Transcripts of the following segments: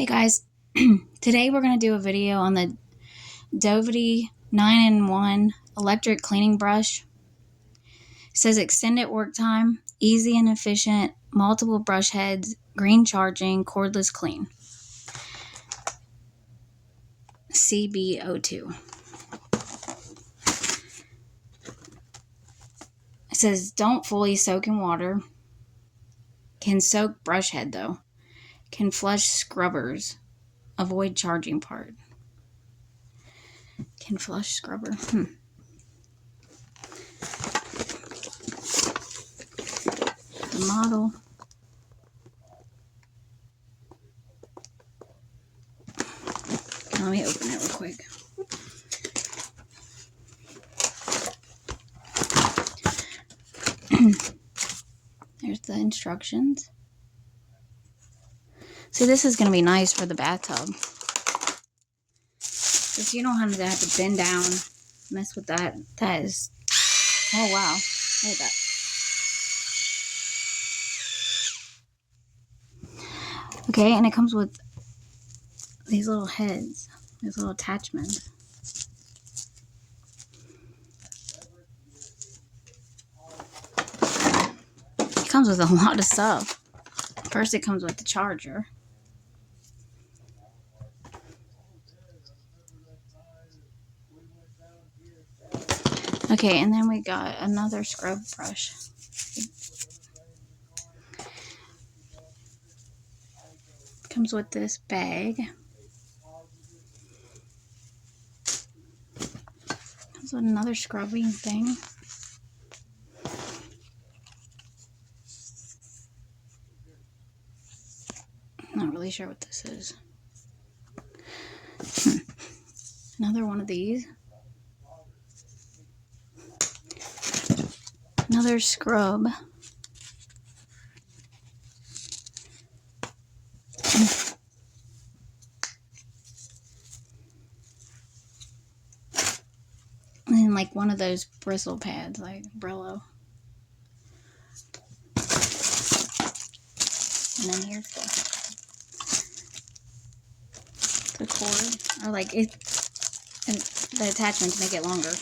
Hey guys, today we're going to do a video on the Dovety 9-in-1 electric cleaning brush. It says extended work time, easy and efficient, multiple brush heads, green charging, cordless clean. CB02. It says don't fully soak in water. Can soak brush head though. Can flush scrubbers. Avoid charging part. Can flush scrubber. The model. Let me open it real quick. There's the instructions. See, this is going to be nice for the bathtub. If you don't have to bend down, mess with that. That is, oh wow, look at that. Okay, and it comes with these little heads, these little attachments. It comes with a lot of stuff. First, it comes with the charger. Okay, and then we got another scrub brush. Comes with this bag. Comes with another scrubbing thing. Not really sure what this is. Another one of these. Another scrub. And then like one of those bristle pads, like Brillo. And then here's the cord, or like it, and the attachment to make it longer.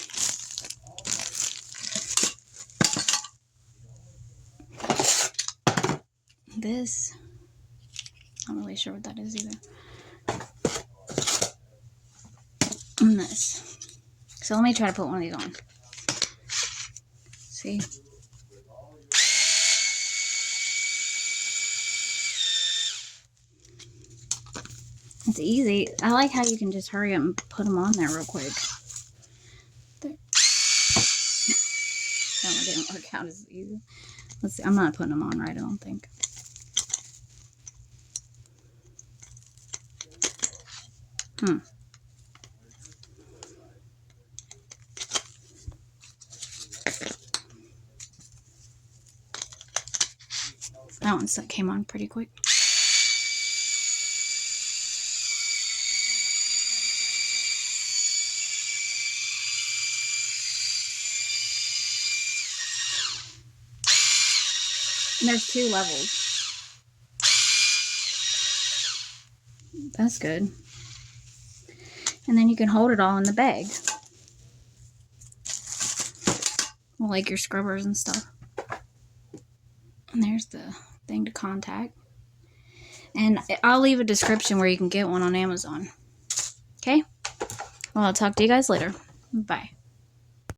This, I'm not really sure what that is either. And this. So let me try to put one of these on. See? It's easy. I like how you can just hurry up and put them on there real quick. There. That one didn't work out as easy. Let's see. I'm not putting them on right, I don't think. That one came on pretty quick. And there's 2 levels. That's good. And then you can hold it all in the bag. Well, like your scrubbers and stuff. And there's the thing to contact. And I'll leave a description where you can get one on Amazon. Okay? Well, I'll talk to you guys later. Bye.